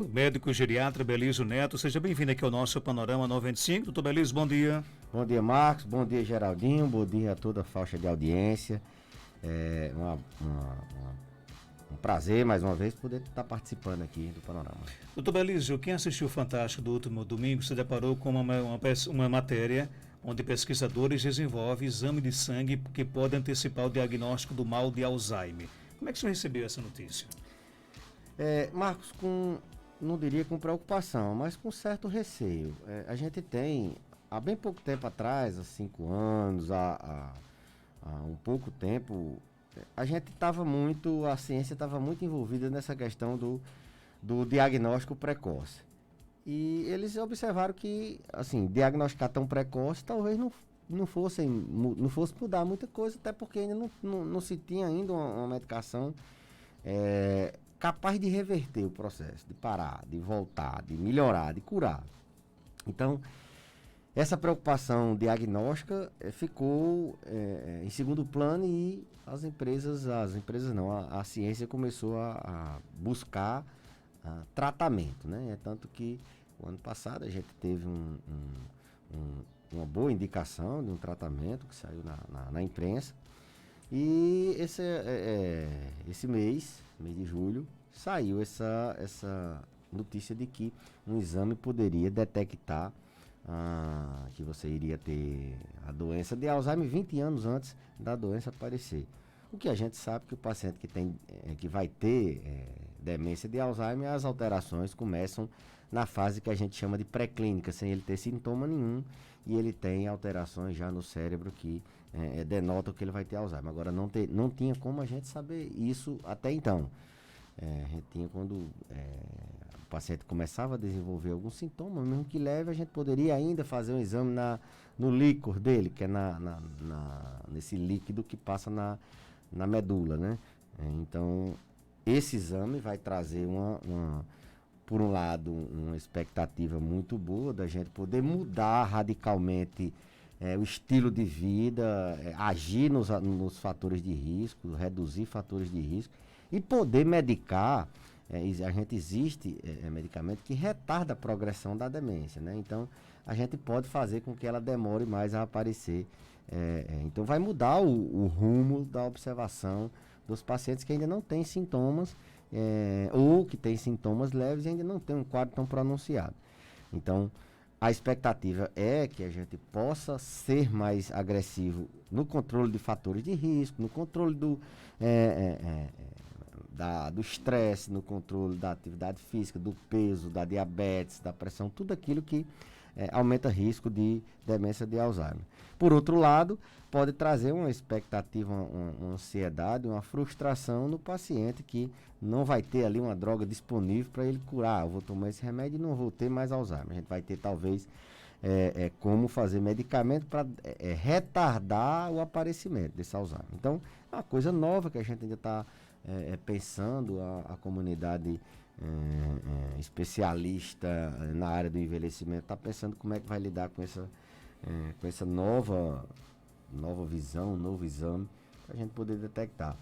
O médico geriatra Belísio Neto, seja bem-vindo aqui ao nosso Panorama 95. Doutor Belísio, bom dia. Bom dia, Marcos. Bom dia, Geraldinho. Bom dia a toda a faixa de audiência. É um prazer, mais uma vez, poder estar participando aqui do Panorama. Doutor Belísio, quem assistiu o Fantástico do último domingo se deparou com uma matéria onde pesquisadores desenvolvem exame de sangue que pode antecipar o diagnóstico do mal de Alzheimer. Como é que o senhor recebeu essa notícia? Marcos, não diria com preocupação, mas com certo receio. A gente tem, há bem pouco tempo atrás, há 5 anos, há um pouco tempo, a ciência estava muito envolvida nessa questão do diagnóstico precoce. E eles observaram que, assim, diagnosticar tão precoce talvez não fosse mudar muita coisa, até porque ainda não se tinha ainda uma medicação capaz de reverter o processo, de parar, de voltar, de melhorar, de curar. Então, essa preocupação diagnóstica ficou em segundo plano e a ciência começou a buscar tratamento, né? Tanto que o ano passado a gente teve uma boa indicação de um tratamento que saiu na imprensa. E esse mês de julho, saiu essa notícia de que um exame poderia detectar que você iria ter a doença de Alzheimer 20 anos antes da doença aparecer. O que a gente sabe que o paciente que vai ter demência de Alzheimer, as alterações começam na fase que a gente chama de pré-clínica, sem ele ter sintoma nenhum, e ele tem alterações já no cérebro que denotam que ele vai ter Alzheimer. Agora, não tinha como a gente saber isso até então. A gente tinha quando o paciente começava a desenvolver algum sintoma, mesmo que leve, a gente poderia ainda fazer um exame no líquor dele, que é nesse líquido que passa na medula, né? Então, esse exame vai trazer por um lado, uma expectativa muito boa da gente poder mudar radicalmente o estilo de vida, agir nos fatores de risco, reduzir fatores de risco e poder medicar. Existe medicamento que retarda a progressão da demência, né? Então, a gente pode fazer com que ela demore mais a aparecer. Então, vai mudar o rumo da observação dos pacientes que ainda não têm sintomas, ou que têm sintomas leves e ainda não tem um quadro tão pronunciado. Então, a expectativa é que a gente possa ser mais agressivo no controle de fatores de risco, no controle do estresse, no controle da atividade física, do peso, da diabetes, da pressão, tudo aquilo que aumenta risco de demência de Alzheimer. Por outro lado, pode trazer uma expectativa, uma ansiedade, uma frustração no paciente que não vai ter ali uma droga disponível para ele curar. Eu vou tomar esse remédio e não vou ter mais Alzheimer. A gente vai ter talvez como fazer medicamento para retardar o aparecimento desse Alzheimer. Então, é uma coisa nova que a gente ainda está pensando, a comunidade especialista na área do envelhecimento está pensando como é que vai lidar com essa nova visão, novo exame, para a gente poder detectar.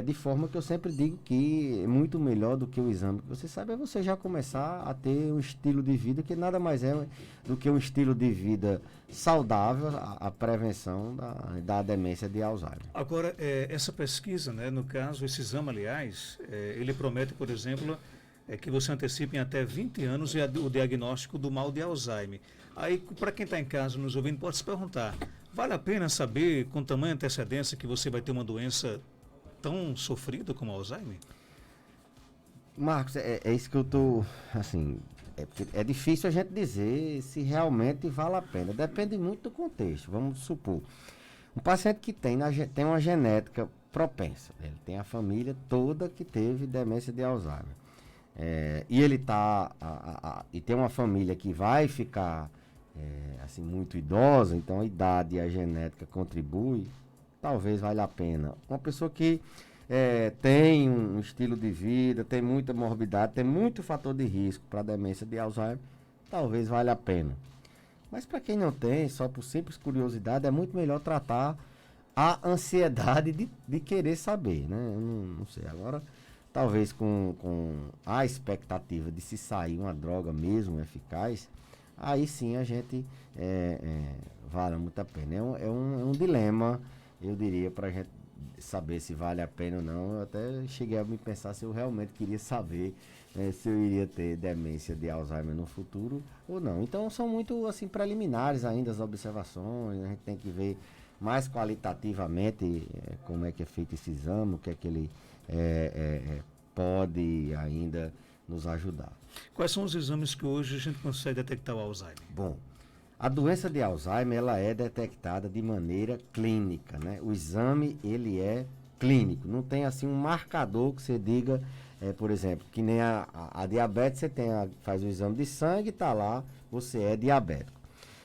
De forma que eu sempre digo que é muito melhor do que o exame que você sabe, é você já começar a ter um estilo de vida que nada mais é do que um estilo de vida saudável, a prevenção da demência de Alzheimer. Agora, essa pesquisa, né, no caso, esse exame, aliás, ele promete, por exemplo, que você antecipe em até 20 anos o diagnóstico do mal de Alzheimer. Aí, para quem está em casa nos ouvindo, pode se perguntar, vale a pena saber com tamanha antecedência que você vai ter uma doença tão sofrida como Alzheimer? Marcos, é isso que eu estou, assim, é difícil a gente dizer se realmente vale a pena. Depende muito do contexto. Vamos supor, um paciente que tem uma genética propensa, ele tem a família toda que teve demência de Alzheimer. E ele e tem uma família que vai ficar assim, muito idosa, então a idade e a genética contribui, talvez valha a pena. Uma pessoa que tem um estilo de vida, tem muita morbidade, tem muito fator de risco para demência de Alzheimer, talvez valha a pena. Mas para quem não tem, só por simples curiosidade, é muito melhor tratar a ansiedade de querer saber, né? Eu não sei. Agora, talvez com a expectativa de se sair uma droga mesmo eficaz, aí sim a gente vale muito a pena. É um dilema, eu diria, para a gente saber se vale a pena ou não. Eu até cheguei a me pensar se eu realmente queria saber se eu iria ter demência de Alzheimer no futuro ou não. Então são muito assim preliminares ainda as observações, a gente tem que ver mais qualitativamente como é que é feito esse exame, o que é que ele pode ainda nos ajudar. Quais são os exames que hoje a gente consegue detectar o Alzheimer? Bom, a doença de Alzheimer, ela é detectada de maneira clínica, né? O exame, ele é clínico, não tem assim um marcador que você diga, por exemplo, que nem a diabetes, você faz o exame de sangue e está lá, você é diabético.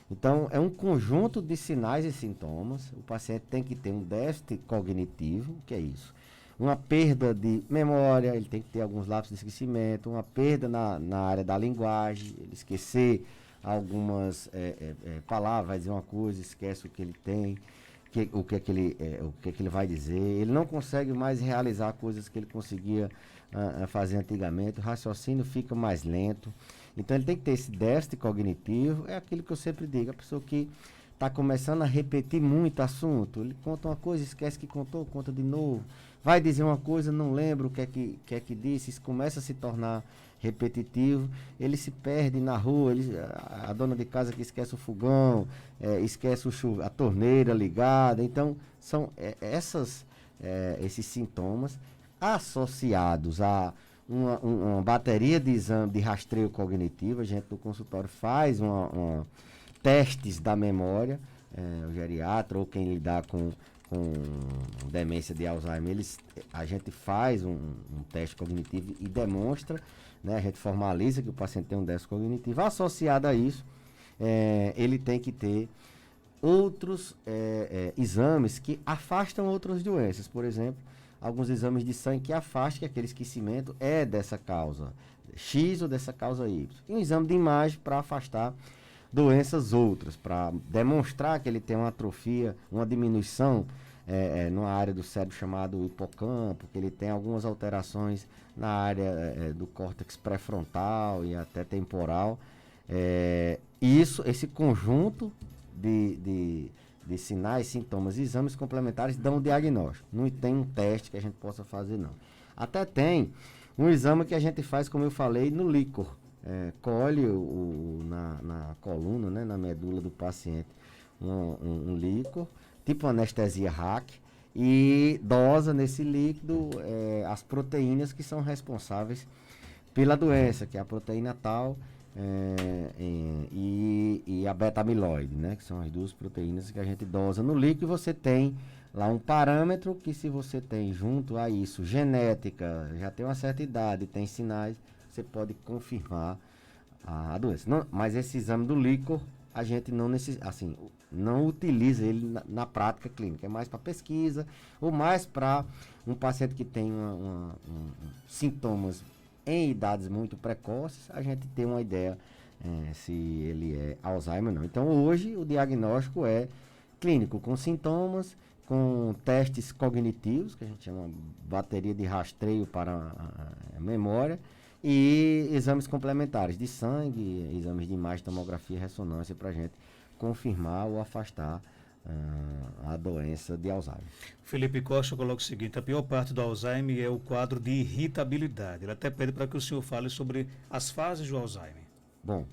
Então, é um conjunto de sinais e sintomas. O paciente tem que ter um déficit cognitivo, que é isso. Uma perda de memória, ele tem que ter alguns lapsos de esquecimento, uma perda na área da linguagem, ele esquecer algumas palavras, vai dizer uma coisa, esquece o que ele tem, o que é que ele vai dizer. Ele não consegue mais realizar coisas que ele conseguia fazer antigamente, o raciocínio fica mais lento. Então ele tem que ter esse déficit cognitivo, é aquilo que eu sempre digo, a pessoa que está começando a repetir muito assunto, ele conta uma coisa, esquece que contou, conta de novo, vai dizer uma coisa, não lembra o que é que disse, isso começa a se tornar repetitivo, ele se perde na rua, a dona de casa que esquece o fogão, esquece a torneira ligada. Então são esses sintomas associados a uma bateria de exame de rastreio cognitivo. A gente no consultório faz testes da memória, o geriatra ou quem lidar com demência de Alzheimer, a gente faz um teste cognitivo e demonstra, né, a gente formaliza que o paciente tem um déficit cognitivo. Associado a isso, ele tem que ter outros exames que afastam outras doenças. Por exemplo, alguns exames de sangue que afastam que aquele esquecimento é dessa causa X ou dessa causa Y. E um exame de imagem para afastar doenças outras, para demonstrar que ele tem uma atrofia, uma diminuição numa área do cérebro chamado hipocampo, que ele tem algumas alterações na área do córtex pré-frontal e até temporal. Esse conjunto de sinais, sintomas e exames complementares dão um diagnóstico. Não tem um teste que a gente possa fazer, não. Até tem um exame que a gente faz, como eu falei, no líquor. Colhe na coluna, né, na medula do paciente, um líquor, tipo anestesia hack, e dosa nesse líquido as proteínas que são responsáveis pela doença, que é a proteína tal e a beta-amiloide, né, que são as duas proteínas que a gente dosa no líquido. E você tem lá um parâmetro que, se você tem junto a isso genética, já tem uma certa idade, tem sinais, você pode confirmar a doença. Não, mas esse exame do líquor, a gente não utiliza ele na prática clínica. É mais para pesquisa ou mais para um paciente que tem sintomas em idades muito precoces, a gente tem uma ideia se ele é Alzheimer ou não. Então, hoje, o diagnóstico é clínico, com sintomas, com testes cognitivos, que a gente chama bateria de rastreio para a memória, e exames complementares de sangue, exames de imagem, tomografia e ressonância para a gente confirmar ou afastar a doença de Alzheimer. Felipe Costa coloca o seguinte: a pior parte do Alzheimer é o quadro de irritabilidade. Ele até pede para que o senhor fale sobre as fases do Alzheimer. Bom,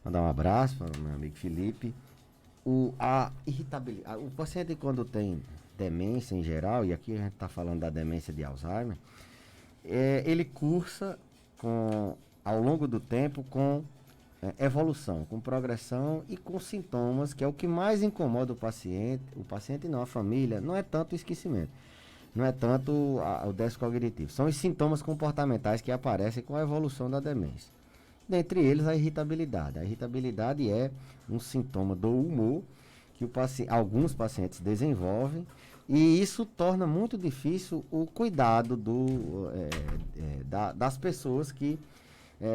mandar um abraço para o meu amigo Felipe. A irritabilidade, o paciente, quando tem demência em geral, e aqui a gente está falando da demência de Alzheimer, ele cursa ao longo do tempo com evolução, com progressão e com sintomas, que é o que mais incomoda o paciente não, a família. Não é tanto o esquecimento, não é tanto o déficit cognitivo, são os sintomas comportamentais que aparecem com a evolução da demência. Dentre eles, a irritabilidade. A irritabilidade é um sintoma do humor que alguns pacientes desenvolvem, e isso torna muito difícil o cuidado das pessoas que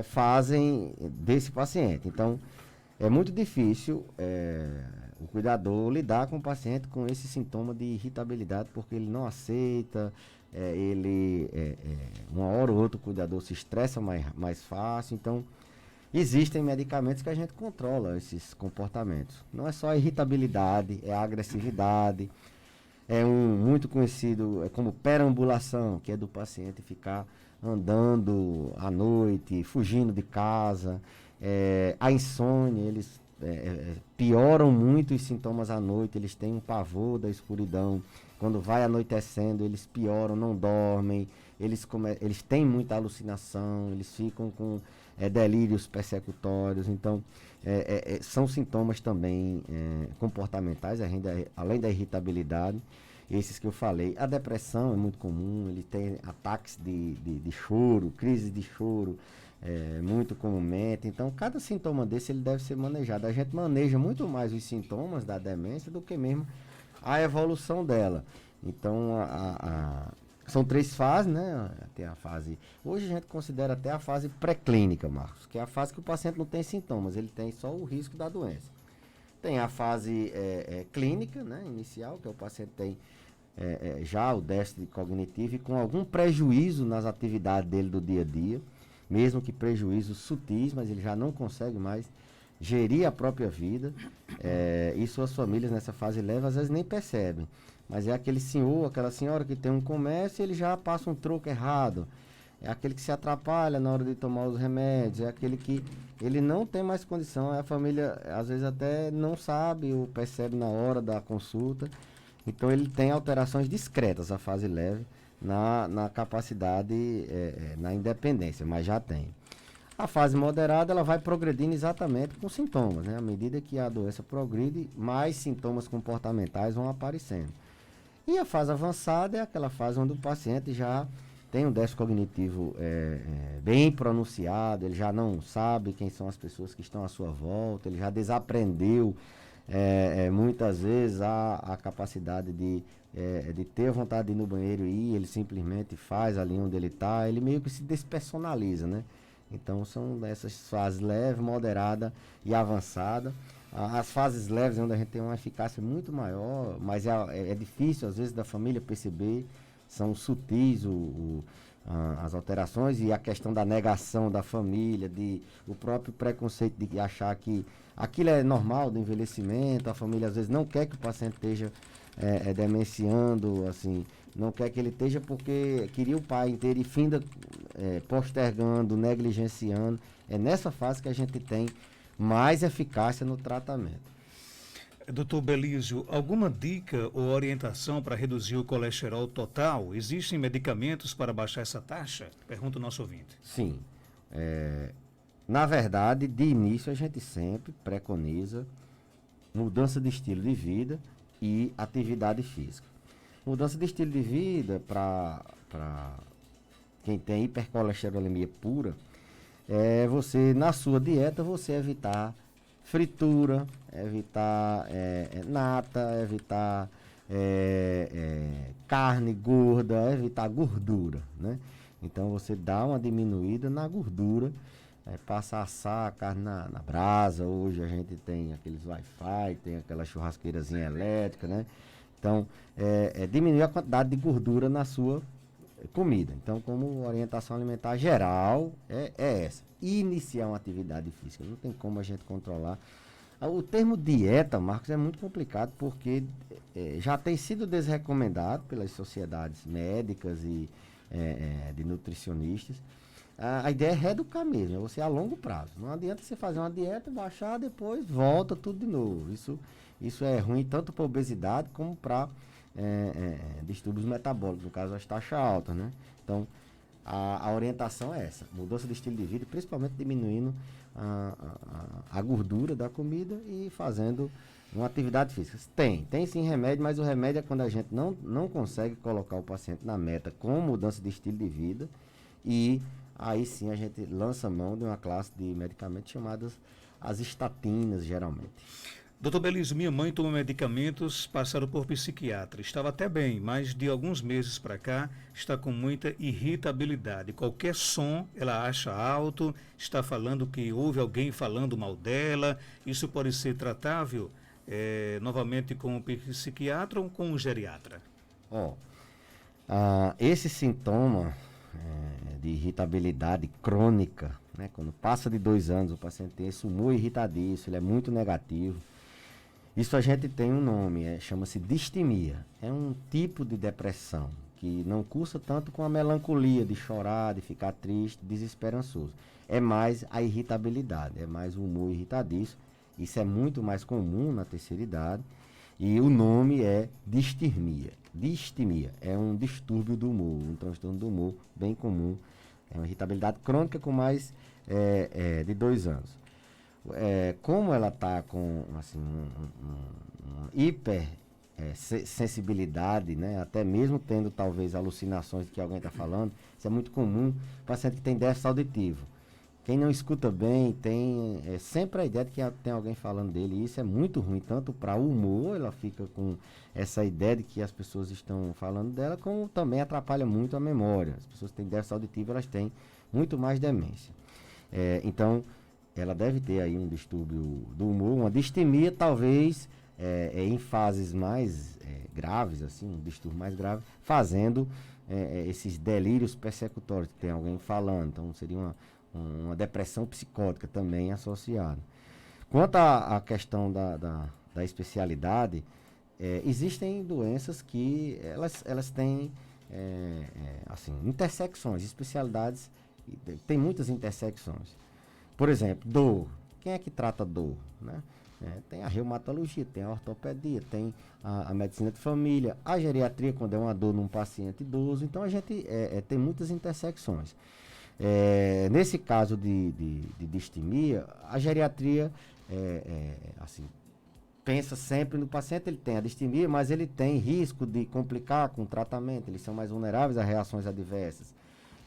fazem desse paciente. Então, é muito difícil o cuidador lidar com o paciente com esse sintoma de irritabilidade, porque ele não aceita, uma hora ou outra o cuidador se estressa mais fácil, então existem medicamentos que a gente controla esses comportamentos. Não é só a irritabilidade, é a agressividade, é um muito conhecido como perambulação, que é do paciente ficar andando à noite, fugindo de casa, a insônia, eles pioram muito os sintomas à noite, eles têm um pavor da escuridão. Quando vai anoitecendo, eles pioram, não dormem, eles têm muita alucinação, eles ficam com delírios persecutórios. Então, são sintomas também comportamentais, além da irritabilidade, esses que eu falei. A depressão é muito comum, ele tem ataques de choro, crises de choro, muito comumente. Então, cada sintoma desse ele deve ser manejado. A gente maneja muito mais os sintomas da demência do que mesmo a evolução dela. Então, são 3 fases, né? Tem a fase... Hoje a gente considera até a fase pré-clínica, Marcos, que é a fase que o paciente não tem sintomas, ele tem só o risco da doença. Tem a fase clínica, né? Inicial, que o paciente tem já o déficit cognitivo e com algum prejuízo nas atividades dele do dia a dia, mesmo que prejuízos sutis, mas ele já não consegue mais gerir a própria vida, e suas famílias nessa fase leve às vezes nem percebem. Mas é aquele senhor, aquela senhora que tem um comércio e ele já passa um troco errado. É aquele que se atrapalha na hora de tomar os remédios, é aquele que ele não tem mais condição, a família às vezes até não sabe ou percebe na hora da consulta. Então ele tem alterações discretas, a fase leve, na capacidade, na independência, mas já tem. A fase moderada, ela vai progredindo exatamente com sintomas, né? À medida que a doença progride, mais sintomas comportamentais vão aparecendo. E a fase avançada é aquela fase onde o paciente já tem um déficit cognitivo bem pronunciado, ele já não sabe quem são as pessoas que estão à sua volta, ele já desaprendeu muitas vezes a capacidade de ter vontade de ir no banheiro e ir, ele simplesmente faz ali onde ele está, ele meio que se despersonaliza, né? Então são essas fases leve, moderada e avançada. As fases leves, onde a gente tem uma eficácia muito maior, mas é difícil às vezes da família perceber, são sutis as alterações e a questão da negação da família, o próprio preconceito de achar que aquilo é normal do envelhecimento, a família às vezes não quer que o paciente esteja demenciando, assim, não quer que ele esteja porque queria o pai inteiro e finda postergando, negligenciando. É nessa fase que a gente tem mais eficácia no tratamento. Doutor Belísio, alguma dica ou orientação para reduzir o colesterol total? Existem medicamentos para baixar essa taxa? Pergunta o nosso ouvinte. Sim. Na verdade, de início a gente sempre preconiza mudança de estilo de vida e atividade física. Mudança de estilo de vida para quem tem hipercolesterolemia pura, você, na sua dieta, você evitar fritura, evitar nata, evitar carne gorda, evitar gordura, né? Então você dá uma diminuída na gordura, passa a assar a carne na brasa. Hoje a gente tem aqueles Wi-Fi, tem aquela churrasqueirazinha elétrica, né? Então, diminuir a quantidade de gordura na sua comida. Então, como orientação alimentar geral, é essa. Iniciar uma atividade física. Não tem como a gente controlar. O termo dieta, Marcos, é muito complicado porque já tem sido desrecomendado pelas sociedades médicas e de nutricionistas. A ideia é reeducar mesmo, é você a longo prazo. Não adianta você fazer uma dieta, baixar, depois volta tudo de novo. Isso é ruim tanto para obesidade como para distúrbios metabólicos, no caso as taxas altas, né? Então, a orientação é essa, mudança de estilo de vida, principalmente diminuindo a gordura da comida e fazendo uma atividade física. Tem sim remédio, mas o remédio é quando a gente não consegue colocar o paciente na meta com mudança de estilo de vida, e aí sim a gente lança mão de uma classe de medicamentos chamadas as estatinas, geralmente. Doutor Belísio, minha mãe toma medicamentos passaram por psiquiatra. Estava até bem, mas de alguns meses para cá está com muita irritabilidade. Qualquer som ela acha alto, está falando que houve alguém falando mal dela. Isso pode ser tratável novamente com o psiquiatra ou com o geriatra? Esse sintoma de irritabilidade crônica, né, quando passa de 2 anos, o paciente tem esse humor irritadiço, ele é muito negativo. Isso a gente tem um nome, chama-se distimia. É um tipo de depressão que não cursa tanto com a melancolia de chorar, de ficar triste, desesperançoso. É mais a irritabilidade, é mais o humor irritadiço. Isso é muito mais comum na terceira idade. E o nome é distimia. Distimia é um distúrbio do humor, um transtorno do humor bem comum. É uma irritabilidade crônica com mais de 2 anos. Como ela está com assim, uma hiper sensibilidade, né? Até mesmo tendo talvez alucinações que alguém está falando, isso é muito comum, paciente que tem déficit auditivo. Quem não escuta bem tem sempre a ideia de que tem alguém falando dele, e isso é muito ruim, tanto para o humor, ela fica com essa ideia de que as pessoas estão falando dela, como também atrapalha muito a memória. As pessoas que têm déficit auditivo, elas têm muito mais demência. Então, ela deve ter aí um distúrbio do humor, uma distimia, talvez em fases mais graves, assim, um distúrbio mais grave, fazendo esses delírios persecutórios, que tem alguém falando. Então, seria uma depressão psicótica também associada. Quanto à questão da especialidade, existem doenças que elas têm assim, intersecções, especialidades, tem muitas intersecções. Por exemplo, dor. Quem é que trata dor? Né? Tem a reumatologia, tem a ortopedia, tem a medicina de família, a geriatria, quando é uma dor num paciente idoso. Então, a gente tem muitas intersecções. Nesse caso de distimia, a geriatria assim, pensa sempre no paciente, ele tem a distimia, mas ele tem risco de complicar com o tratamento, eles são mais vulneráveis a reações adversas.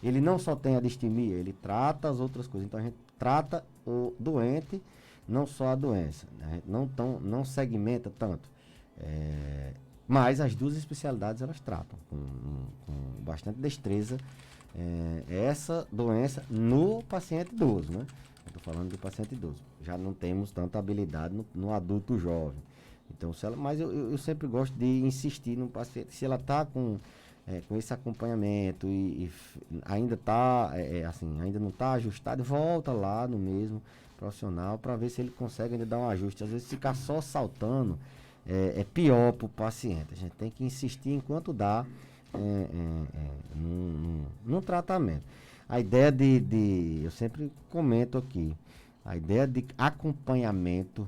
Ele não só tem a distimia, ele trata as outras coisas. Então a gente trata o doente, não só a doença, né? Não segmenta tanto. Mas as duas especialidades elas tratam com bastante destreza essa doença no paciente idoso, né? Estou falando do paciente idoso. Já não temos tanta habilidade no adulto jovem. Então, mas eu sempre gosto de insistir no paciente. Se ela está com esse acompanhamento e ainda está assim, ainda não está ajustado, volta lá no mesmo profissional para ver se ele consegue ainda dar um ajuste. Às vezes ficar só saltando é pior para o paciente. A gente tem que insistir enquanto dá no tratamento. A ideia eu sempre comento aqui, a ideia de acompanhamento,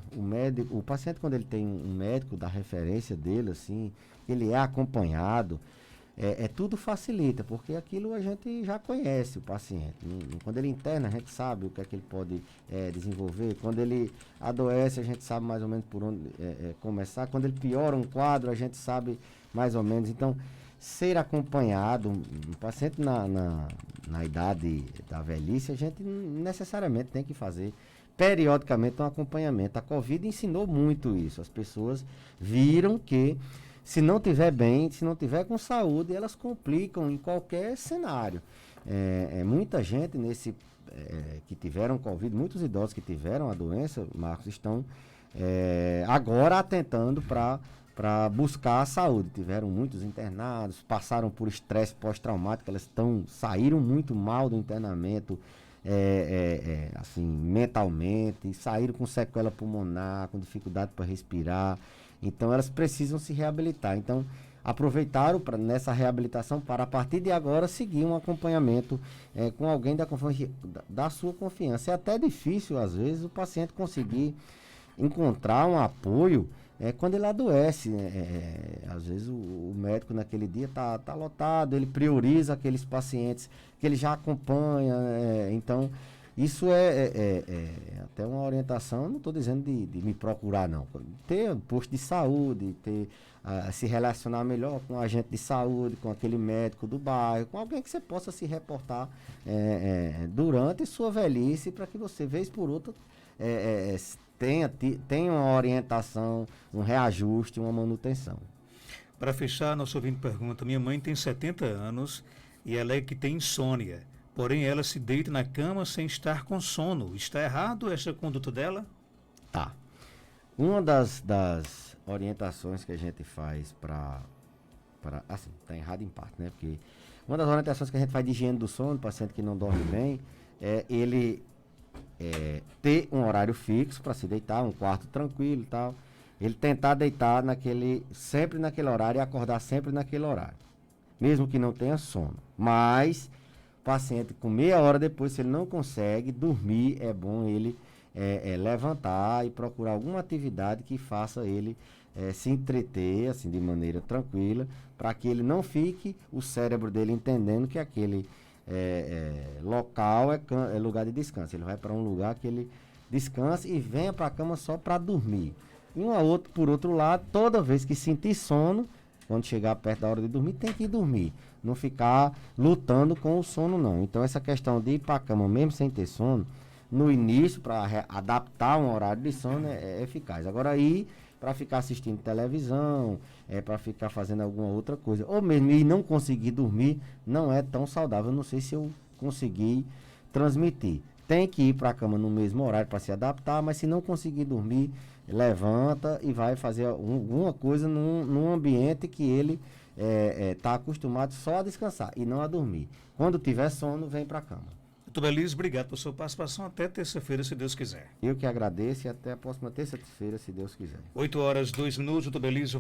o paciente, quando ele tem um médico da referência dele, assim, ele é acompanhado, tudo facilita, porque aquilo a gente já conhece o paciente. Quando ele interna, a gente sabe o que é que ele pode desenvolver. Quando ele adoece, a gente sabe mais ou menos por onde começar. Quando ele piora um quadro, a gente sabe mais ou menos. Então, ser acompanhado, um paciente na idade da velhice, a gente necessariamente tem que fazer periodicamente um acompanhamento. A Covid ensinou muito isso. As pessoas viram que se não tiver bem, se não tiver com saúde, elas complicam em qualquer cenário. Muita gente que tiveram Covid, muitos idosos que tiveram a doença, Marcos, estão agora atentando para buscar a saúde. Tiveram muitos internados, passaram por estresse pós-traumático, elas saíram muito mal do internamento, assim, mentalmente, saíram com sequela pulmonar, com dificuldade para respirar. Então, elas precisam se reabilitar. Então, aproveitaram nessa reabilitação para, a partir de agora, seguir um acompanhamento com alguém da sua confiança. É até difícil, às vezes, o paciente conseguir encontrar um apoio quando ele adoece. Às vezes, o médico, naquele dia, tá lotado, ele prioriza aqueles pacientes que ele já acompanha. Então, isso até uma orientação, não estou dizendo de me procurar, não. Ter um posto de saúde, se relacionar melhor com o agente de saúde, com aquele médico do bairro, com alguém que você possa se reportar durante sua velhice, para que você, vez por outra, tenha uma orientação, um reajuste, uma manutenção. Para fechar, nosso ouvinte pergunta: minha mãe tem 70 anos e ela é que tem insônia. Porém, ela se deita na cama sem estar com sono. Está errado essa conduta dela? Tá. Uma das orientações que a gente faz para assim, está errado em parte, né? Porque uma das orientações que a gente faz de higiene do sono, paciente que não dorme bem, é ele ter um horário fixo para se deitar, um quarto tranquilo e tal. Ele tentar deitar sempre naquele horário e acordar sempre naquele horário. Mesmo que não tenha sono. Mas, o paciente com meia hora depois, se ele não consegue dormir, é bom ele levantar e procurar alguma atividade que faça ele se entreter, assim, de maneira tranquila, para que ele não fique, o cérebro dele entendendo que aquele local é lugar de descanso. Ele vai para um lugar que ele descanse e venha para a cama só para dormir. E por outro lado, toda vez que sentir sono, quando chegar perto da hora de dormir, tem que ir dormir. Não ficar lutando com o sono, não. Então, essa questão de ir para a cama mesmo sem ter sono, no início, para adaptar um horário de sono, é eficaz. Agora, aí, para ficar assistindo televisão, para ficar fazendo alguma outra coisa, ou mesmo ir não conseguir dormir, não é tão saudável. Eu não sei se eu consegui transmitir. Tem que ir para a cama no mesmo horário para se adaptar, mas se não conseguir dormir, levanta e vai fazer alguma coisa num ambiente que ele está acostumado só a descansar e não a dormir. Quando tiver sono, vem para a cama. Doutor Belísio, obrigado pela sua participação. Até terça-feira, se Deus quiser. Eu que agradeço e até a próxima terça-feira, se Deus quiser. 8 horas, 2 minutos, doutor Belísio.